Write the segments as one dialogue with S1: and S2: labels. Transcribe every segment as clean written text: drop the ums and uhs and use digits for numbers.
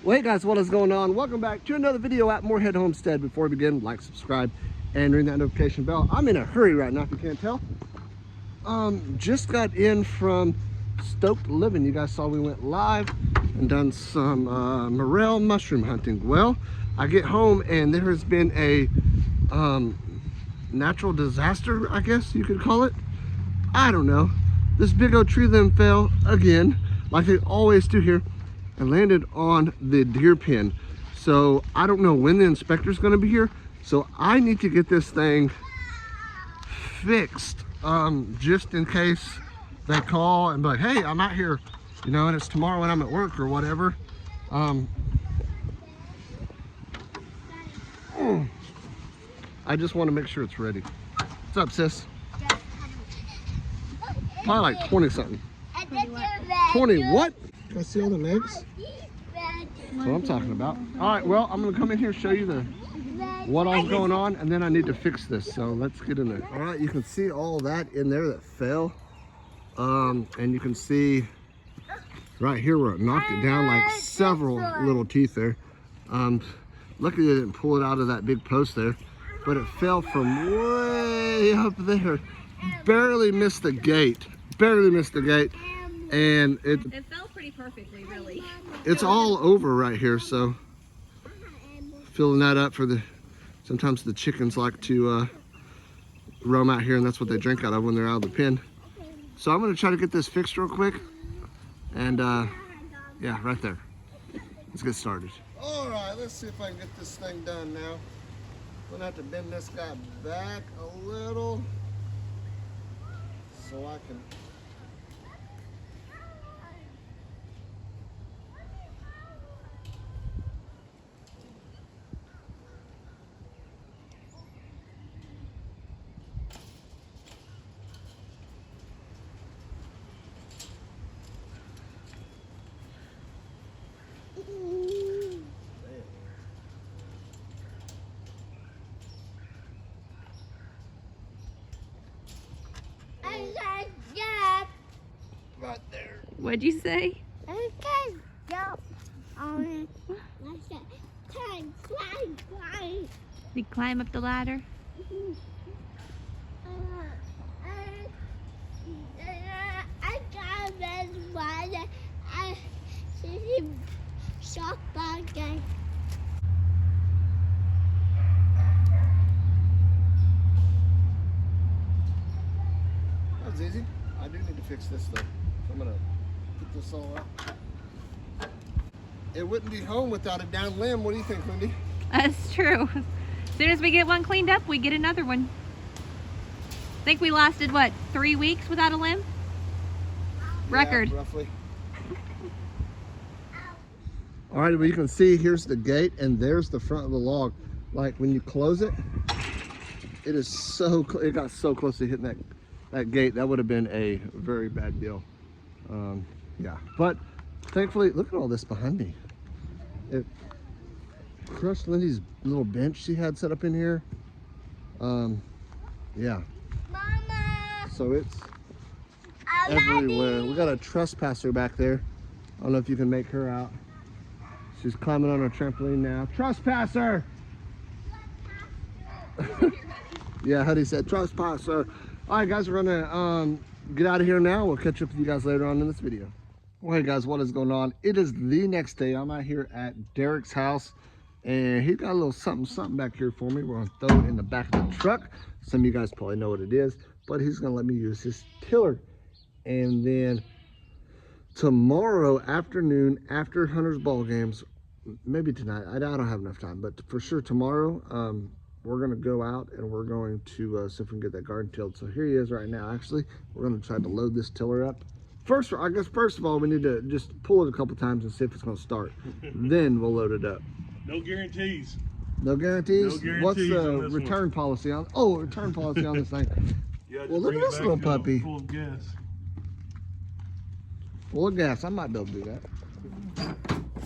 S1: Well, hey guys, what is going on? Welcome back to another video at Moorhead Homestead. Before we begin, like, subscribe, and ring that notification bell. I'm in a hurry right now, if you can't tell. Just got in from Stoked Living. You guys saw we went live and done some morel mushroom hunting. Well, I get home and there has been a natural disaster, I guess you could call it. I don't know. This big old tree limb fell again, like they always do here, and landed on the deer pen. So I don't know when the inspector's going to be here, so I need to get this thing fixed, just in case they call and be like, hey, I'm out here, you know, and it's tomorrow when I'm at work or whatever. I just want to make sure it's ready. What's up, sis? Probably like 20 something. 20 what? Can I see all the legs? That's what I'm talking about. All right, well, I'm gonna come in here, show you what all's going on, and then I need to fix this. So let's get in there. All right, you can see all that in there that fell. And you can see right here where it knocked it down, like several little teeth there. Luckily they didn't pull it out of that big post there, but it fell from way up there. Barely missed the gate. Barely missed the gate. And it
S2: fell pretty perfectly, really.
S1: It's all over right here, so filling that up for sometimes the chickens like to roam out here, and that's what they drink out of when they're out of the pen. So I'm gonna try to get this fixed real quick, and yeah, right there. Let's get started. All right, let's see if I can get this thing done now. I'm gonna have to bend this guy back a little so I can. Right there.
S2: What'd you say?
S3: I can jump on it. I said, climb.
S2: We climb up the ladder.
S3: I got this one. I see shop again.
S1: That was easy. I do need to fix this though. So I'm gonna put this all up. It wouldn't be home without a down limb. What do you think, Wendy?
S2: That's true. As soon as we get one cleaned up, we get another one. I think we lasted, what, 3 weeks without a limb? Record.
S1: Yeah, roughly. All right, well, you can see here's the gate and there's the front of the log. Like when you close it, it is so, it got so close to hitting that gate. That would have been a very bad deal. Yeah, but thankfully, look at all this behind me. It crushed Lindy's little bench she had set up in here. Yeah.
S3: Mama.
S1: So it's everywhere. We got a trespasser back there. I don't know if you can make her out. She's climbing on our trampoline now. Trespasser! Yeah, Huddy said trespasser. All right, guys, we're gonna get out of here now. We'll catch up with you guys later on in this video. Well, hey guys, what is going on? It is the next day. I'm out here at Derek's house, and he's got a little something back here for me. We're gonna throw it in the back of the truck. Some of you guys probably know what it is, but he's gonna let me use his tiller. And then tomorrow afternoon, after Hunter's ball games, maybe tonight, I don't have enough time, but for sure tomorrow, we're gonna go out and we're going to see if we can get that garden tilled. So here he is right now. Actually, we're gonna try to load this tiller up. First, I guess first of all, we need to just pull it a couple times and see if it's gonna start. Then we'll load it up.
S4: No guarantees.
S1: No guarantees?
S4: No guarantees.
S1: What's the
S4: on this
S1: return policy on? Oh, return policy on this thing.
S4: Yeah,
S1: Well, look at this little puppy.
S4: Full of gas.
S1: Full of gas. I might be able to do that.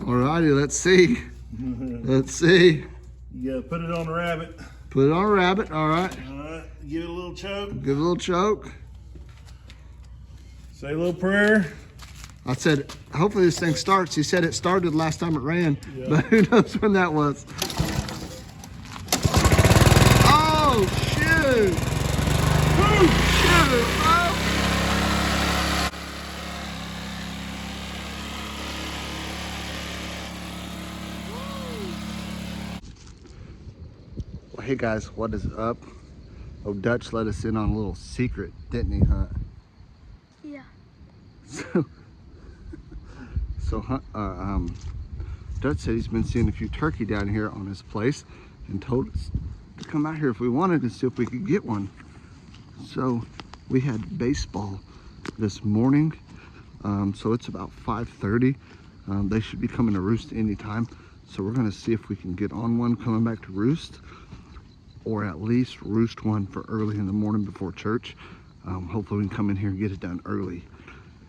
S1: Alrighty, let's see. Let's see.
S4: You gotta put it on the rabbit.
S1: Put it on a rabbit. All right.
S4: All right. Give it a little choke.
S1: Give it a little choke.
S4: Say a little prayer.
S1: I said, hopefully this thing starts. He said it started last time it ran,
S4: Yeah.
S1: but who knows when that was. Oh, shoot. Oh, shoot, bro. Well, hey guys, what is up? Oh, Dutch let us in on a little secret, didn't he, Hunt?
S3: Yeah.
S1: So Dutch said he's been seeing a few turkey down here on his place and told us to come out here if we wanted and see if we could get one. So we had baseball this morning. So it's about 5:30. They should be coming to roost anytime. So we're gonna see if we can get on one coming back to roost, or at least roost one for early in the morning before church. Hopefully we can come in here and get it done early.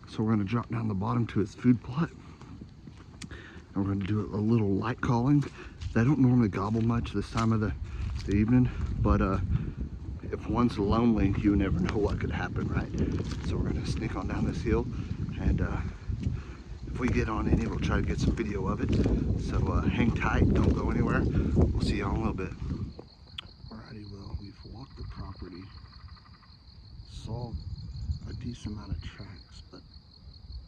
S1: So we're gonna drop down the bottom to his food plot. And we're gonna do a little light calling. They don't normally gobble much this time of the evening, but if one's lonely, you never know what could happen, right? So we're gonna sneak on down this hill, and if we get on any, we'll try to get some video of it. So hang tight, don't go anywhere. We'll see y'all in a little bit. Alrighty, well, we've walked the property, saw a decent amount of tracks, but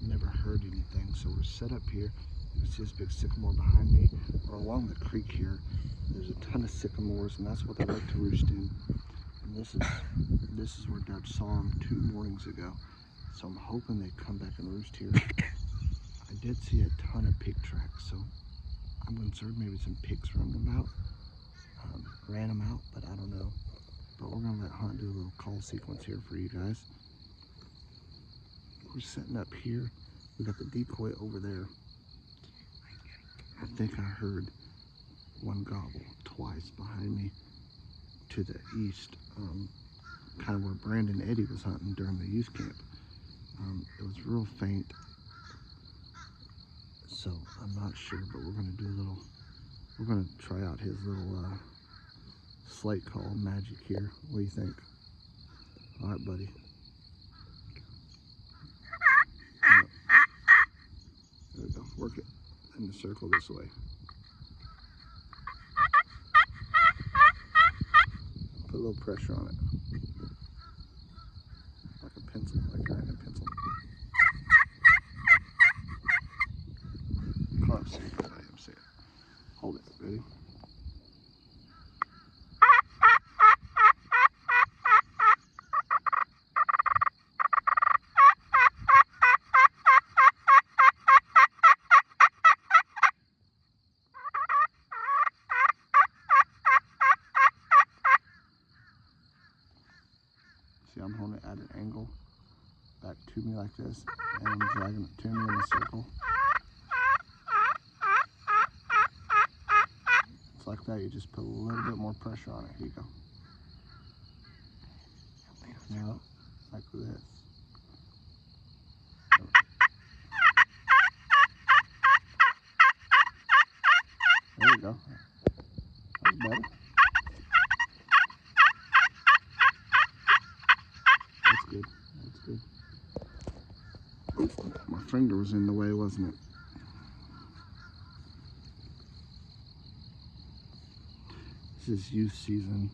S1: never heard anything. So we're set up here. You can see this big sycamore behind me, or along the creek here. There's a ton of sycamores, and that's what they like to roost in. And this is where Dutch saw them 2 mornings ago. So I'm hoping they come back and roost here. I did see a ton of pig tracks, so I'm concerned maybe some pigs ran them out, but I don't know. But we're gonna let Hunt do a little call sequence here for you guys. We're setting up here. We got the decoy over there. I think I heard one gobble twice behind me to the east, kind of where Brandon Eddie was hunting during the youth camp. It was real faint, so I'm not sure, but we're gonna try out his little slate call magic here. What do you think? All right, buddy. Yep. There we go. Work it in the circle this way. Put a little pressure on it. Like a pencil, like you're in a pencil. Close. See it. Hold it. Ready? See, I'm holding it at an angle back to me like this, and I'm dragging it to me in a circle. It's like that. You just put a little bit more pressure on it. Here you go. Now, like this. There you go. That's better. That's good. That's good. Oh, my finger was in the way, wasn't it? This is youth season.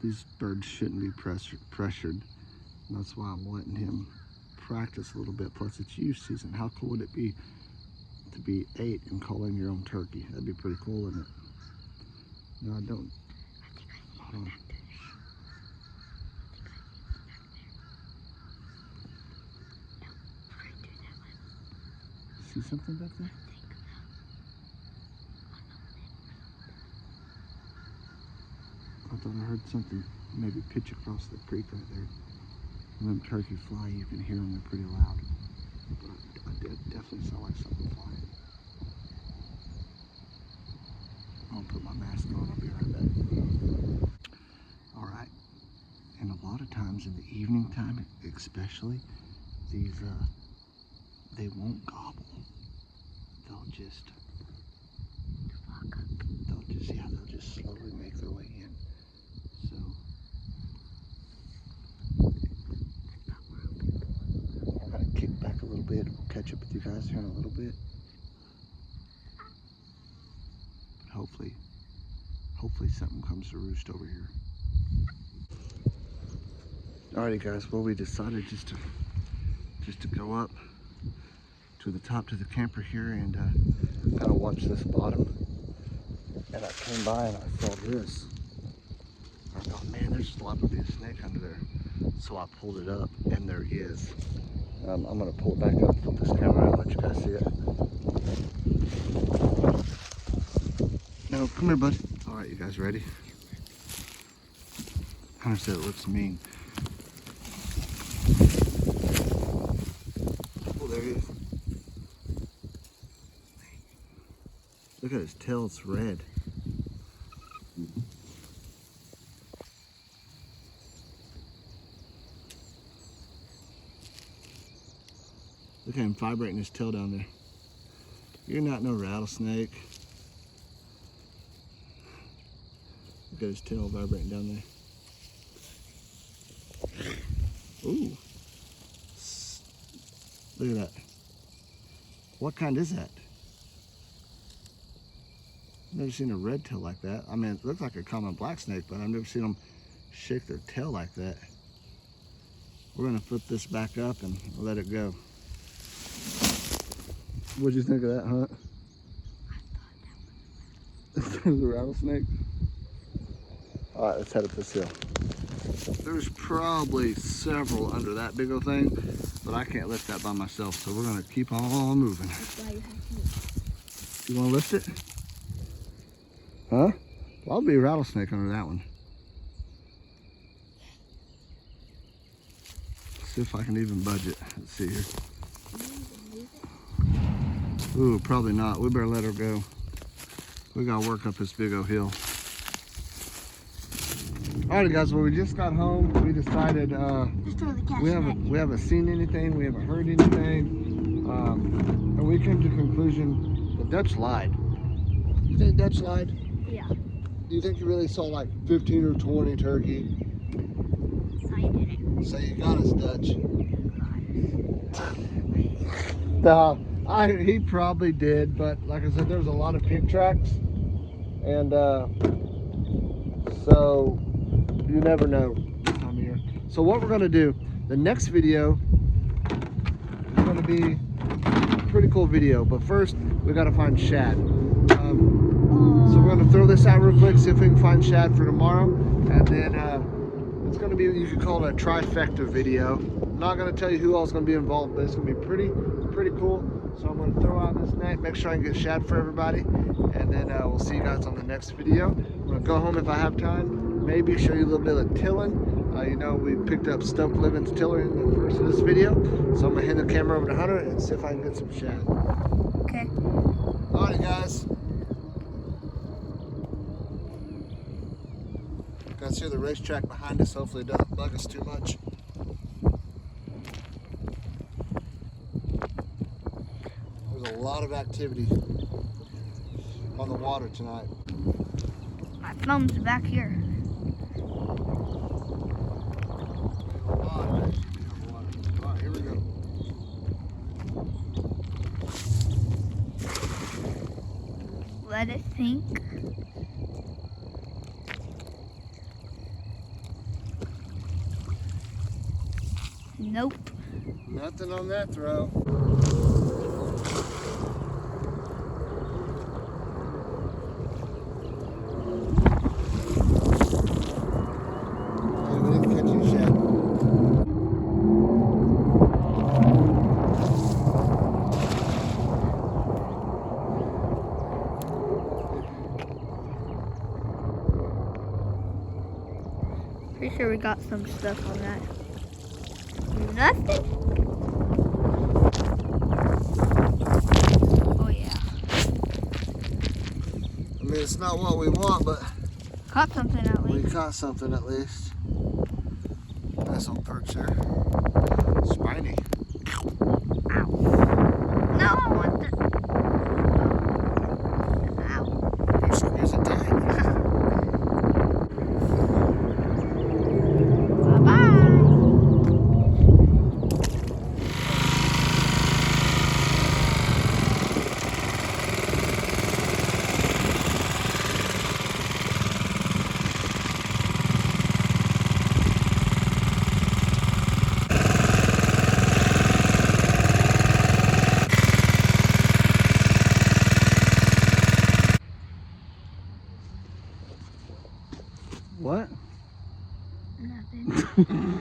S1: These birds shouldn't be pressured. And that's why I'm letting him practice a little bit. Plus, it's youth season. How cool would it be to be 8 and calling your own turkey? That'd be pretty cool, wouldn't it? No, I don't. Hold on. See something back there? I thought I heard something maybe pitch across the creek right there. When them turkeys fly, you can hear them, they're pretty loud. But I definitely saw like something flying. I'm gonna put my mask on, I'll be right back. All right, and a lot of times in the evening time, especially, these, they won't gobble. They'll just slowly make their way in. So, we're gonna kick back a a little bit. We'll catch up with you guys here in a little bit. But hopefully something comes to roost over here. Alrighty guys, well we decided just to go up to the top to the camper here and kind of watch this bottom. And I came by and I saw this. I thought, man, there's just liable to be a snake under there. So I pulled it up, and there is. I'm gonna pull it back up, flip this camera out, let you guys see it. No, come here, bud. All right, you guys ready? Hunter said it looks mean. Oh, there he is. Look at his tail, it's red. Look at him vibrating his tail down there. You're not no rattlesnake. Look at his tail vibrating down there. Ooh. Look at that. What kind is that? I've never seen a red tail like that. I mean, it looks like a common black snake, but I've never seen them shake their tail like that. We're gonna flip this back up and let it go. What'd you think of that, Hunt? There's a rattlesnake. All right, let's head up this hill. There's probably several under that big old thing, but I can't lift that by myself, so we're gonna keep on moving. You wanna lift it? Huh? Well, I'll be a rattlesnake under that one. See if I can even budge it. Let's see here. Ooh, probably not. We better let her go. We gotta work up this big old hill. Alright guys, well we just got home. We decided we haven't seen anything, we haven't heard anything. And we came to the conclusion that Dutch lied. You think Dutch lied?
S3: Yeah.
S1: Do you think you really saw like 15 or 20 turkey?
S3: I didn't.
S1: So you got us, Dutch. No. He probably did, but like I said, there was a lot of pig tracks, and so you never know this time of year. So what we're gonna do, the next video is gonna be a pretty cool video, but first we gotta find shad. So we're gonna throw this out real quick, see if we can find shad for tomorrow, and then it's gonna be, you could call it a trifecta video. I'm not gonna tell you who else is gonna be involved, but it's gonna be pretty cool. So I'm going to throw out this net, make sure I can get shad for everybody, and then we'll see you guys on the next video. I'm going to go home if I have time, maybe show you a little bit of tilling. You know, we picked up Stoke Living's tiller in the first of this video, so I'm going to hand the camera over to Hunter and see if I can get some shad.
S3: Okay.
S1: Alrighty guys. You guys hear the racetrack behind us, hopefully it doesn't bug us too much. A lot of activity on the water tonight.
S3: My phone's back here.
S1: Alright, here we go.
S3: Let it sink. Nope.
S1: Nothing on that throw.
S3: Pretty sure we got some stuff on that. Nothing? Oh yeah.
S1: I mean, it's not what we want, but
S3: Caught something at least.
S1: we caught something at least. Nice little perch there. Spiny.
S3: Ow. No, I want the... Ow.
S1: You squeeze it tight.
S3: Bye-bye.
S1: What?
S3: Nothing.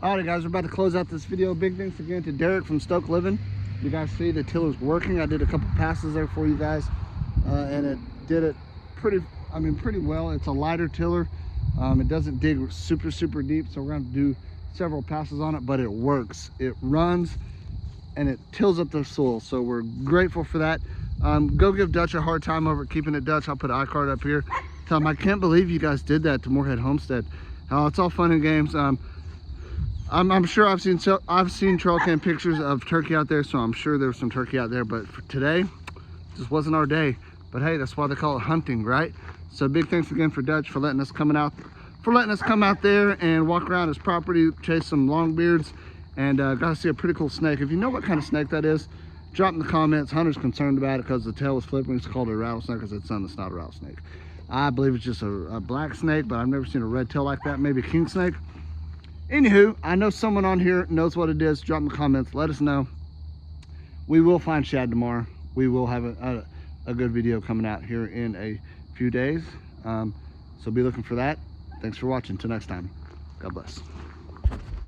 S1: Alright guys, we're about to close out this video. Big thanks again to Derek from Stoke Living. You guys see the tiller's working. I did a couple passes there for you guys, and it did it pretty well. It's a lighter tiller. It doesn't dig super deep, so we're going to do several passes on it, but it works. It runs and it tills up the soil, so we're grateful for that. Go give Dutch a hard time over keeping it, Dutch. I'll put an iCard up here. Tell him I can't believe you guys did that to Moorhead Homestead. It's all fun and games. I'm sure I've seen trail cam pictures of turkey out there, so I'm sure there was some turkey out there, but for today, just wasn't our day. But hey, that's why they call it hunting, right? So big thanks again for Dutch for letting us come out there and walk around his property, chase some longbeards, and got to see a pretty cool snake. If you know what kind of snake that is, drop in the comments. Hunter's concerned about it because the tail was flipping. It's called a rattlesnake. I said, son, it's not a rattlesnake. I believe it's just a black snake, but I've never seen a red tail like that. Maybe a king snake. Anywho, I know someone on here knows what it is. Drop in the comments, let us know. We will find Shad tomorrow. We will have a good video coming out here in a few days, so be looking for that. Thanks for watching. Till next time, God bless.